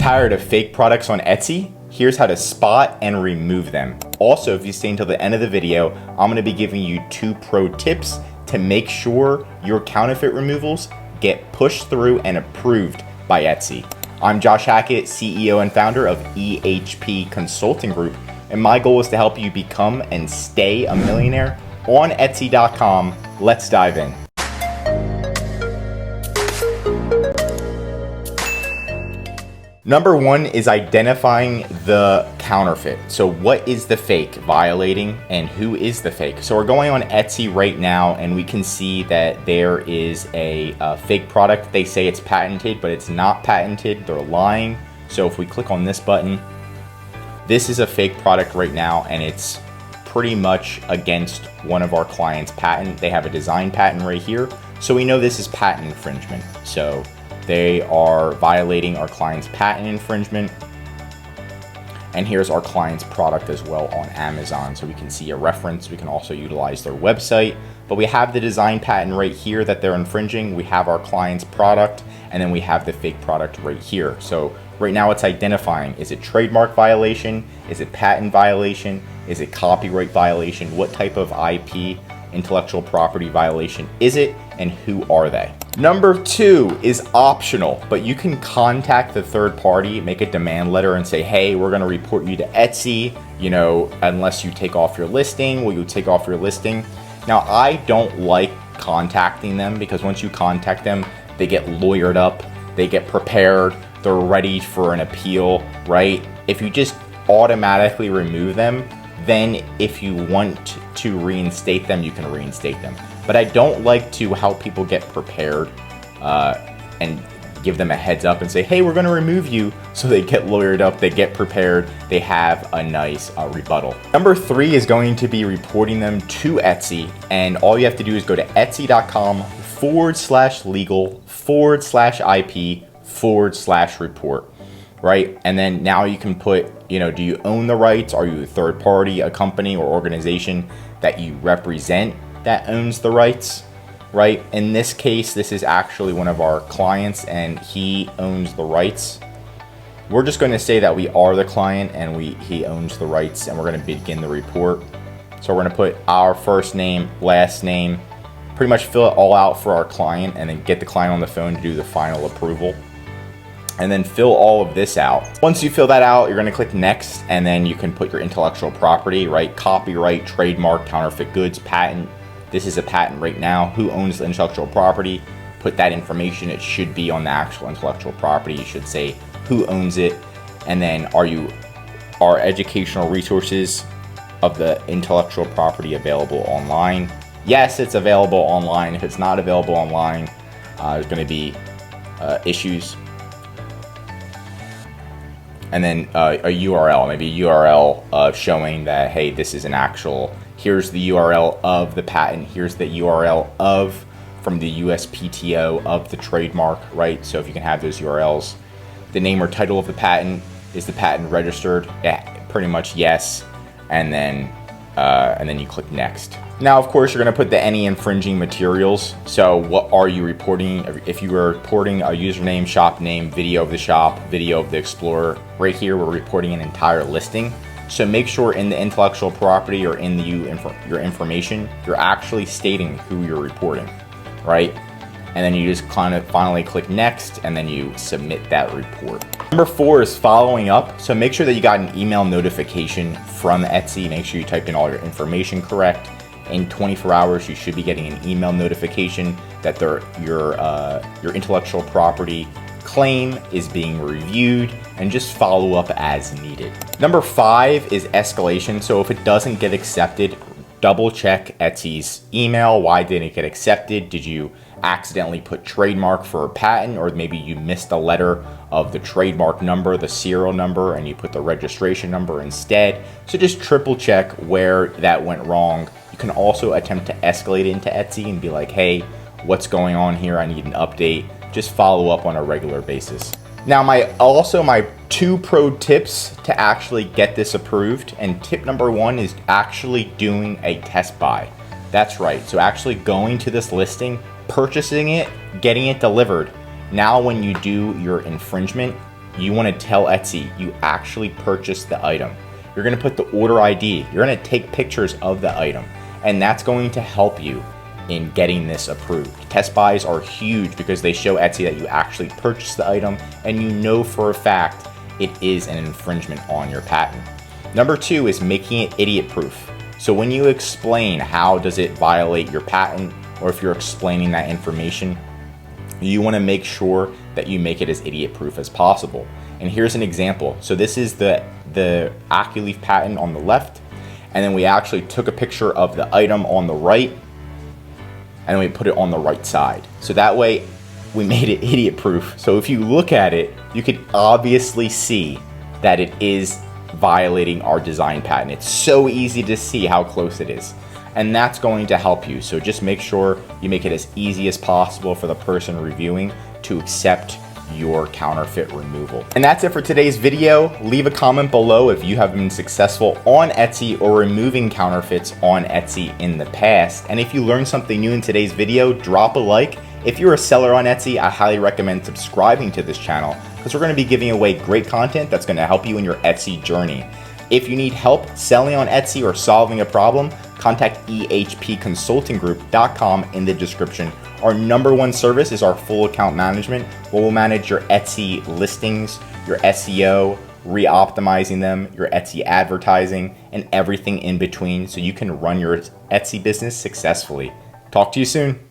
Tired of fake products on Etsy? Here's how to spot and remove them. Also, if you stay until the end of the video, I'm gonna be giving you 2 pro tips to make sure your counterfeit removals get pushed through and approved by Etsy. I'm Josh Hackett, CEO and founder of EHP Consulting Group, and my goal is to help you become and stay a millionaire on Etsy.com. Let's dive in. Number 1 is identifying the counterfeit. So what is the fake violating and who is the fake? So we're going on Etsy right now and we can see that there is a fake product. They say it's patented, but it's not patented. They're lying. So if we click on this button, this is a fake product right now and it's pretty much against one of our clients' patent. They have a design patent right here. So we know this is patent infringement. So they are violating our client's patent infringement. And here's our client's product as well on Amazon. So we can see a reference. We can also utilize their website, but we have the design patent right here that they're infringing. We have our client's product, and then we have the fake product right here. So right now it's identifying, is it trademark violation? Is it patent violation? Is it copyright violation? What type of IP, intellectual property violation is it, and who are they? Number 2 is optional, but you can contact the third party, make a demand letter and say, hey, we're gonna report you to Etsy, unless you take off your listing. Will you take off your listing? Now, I don't like contacting them because once you contact them, they get lawyered up, they get prepared, they're ready for an appeal, right? If you just automatically remove them, then if you want to reinstate them, you can reinstate them. But I don't like to help people get prepared and give them a heads up and say, hey, we're gonna remove you. So they get lawyered up, they get prepared, they have a nice rebuttal. Number 3 is going to be reporting them to Etsy. And all you have to do is go to etsy.com/legal/IP/report. Right? And then now you can put, do you own the rights? Are you a third party, a company or organization that you represent that owns the rights, right? In this case, this is actually one of our clients and he owns the rights. We're just going to say that we are the client and he owns the rights, and we're going to begin the report. So we're going to put our first name, last name, pretty much fill it all out for our client, and then get the client on the phone to do the final approval. And then fill all of this out. Once you fill that out, you're gonna click next, and then you can put your intellectual property, right? Copyright, trademark, counterfeit goods, patent. This is a patent right now. Who owns the intellectual property? Put that information. It should be on the actual intellectual property. You should say who owns it. And then are educational resources of the intellectual property available online? Yes, it's available online. If it's not available online, there's gonna be issues. And then a URL, maybe a URL showing that, hey, this is an actual, here's the URL of the patent, here's the URL from the USPTO of the trademark, right? So if you can have those URLs. The name or title of the patent, is the patent registered? Yeah, pretty much yes. And then you click next. Now, of course, you're gonna put the any infringing materials. So what are you reporting? If you were reporting a username, shop name, video of the shop, video of the explorer, right here, we're reporting an entire listing. So make sure in the intellectual property or in your information, you're actually stating who you're reporting, right? And then you just kind of finally click next, and then you submit that report. Number 4 is following up. So make sure that you got an email notification from Etsy. Make sure you typed in all your information correct. In 24 hours, you should be getting an email notification that your intellectual property claim is being reviewed, and just follow up as needed. Number 5 is escalation. So if it doesn't get accepted, double check Etsy's email. Why didn't it get accepted? Did you accidentally put trademark for a patent, or maybe you missed a letter of the trademark number, the serial number, and you put the registration number instead? So just triple check where that went wrong. You can also attempt to escalate it into Etsy and be like, hey, what's going on here? I need an update. Just follow up on a regular basis. Now, my 2 pro tips to actually get this approved. And tip number 1 is actually doing a test buy. That's right. So actually going to this listing, purchasing it, getting it delivered. Now when you do your infringement, you want to tell Etsy you actually purchased the item. You're going to put the order ID. You're going to take pictures of the item, and that's going to help you in getting this approved. Test buys are huge because they show Etsy that you actually purchased the item and you know for a fact it is an infringement on your patent. Number 2 is making it idiot proof. So when you explain how does it violate your patent, or if you're explaining that information, you want to make sure that you make it as idiot proof as possible. And here's an example. So this is the AccuLeaf patent on the left, and then we actually took a picture of the item on the right, and then we put it on the right side. So that way we made it idiot proof. So if you look at it, you could obviously see that it is violating our design patent. It's so easy to see how close it is. And that's going to help you. So just make sure you make it as easy as possible for the person reviewing to accept your counterfeit removal. And that's it for today's video. Leave a comment below if you have been successful on Etsy or removing counterfeits on Etsy in the past. And if you learned something new in today's video, drop a like. If you're a seller on Etsy, I highly recommend subscribing to this channel because we're going to be giving away great content that's going to help you in your Etsy journey. If you need help selling on Etsy or solving a problem, contact ehpconsultinggroup.com in the description. Our #1 service is our full account management, where we'll manage your Etsy listings, your SEO, re-optimizing them, your Etsy advertising, and everything in between so you can run your Etsy business successfully. Talk to you soon.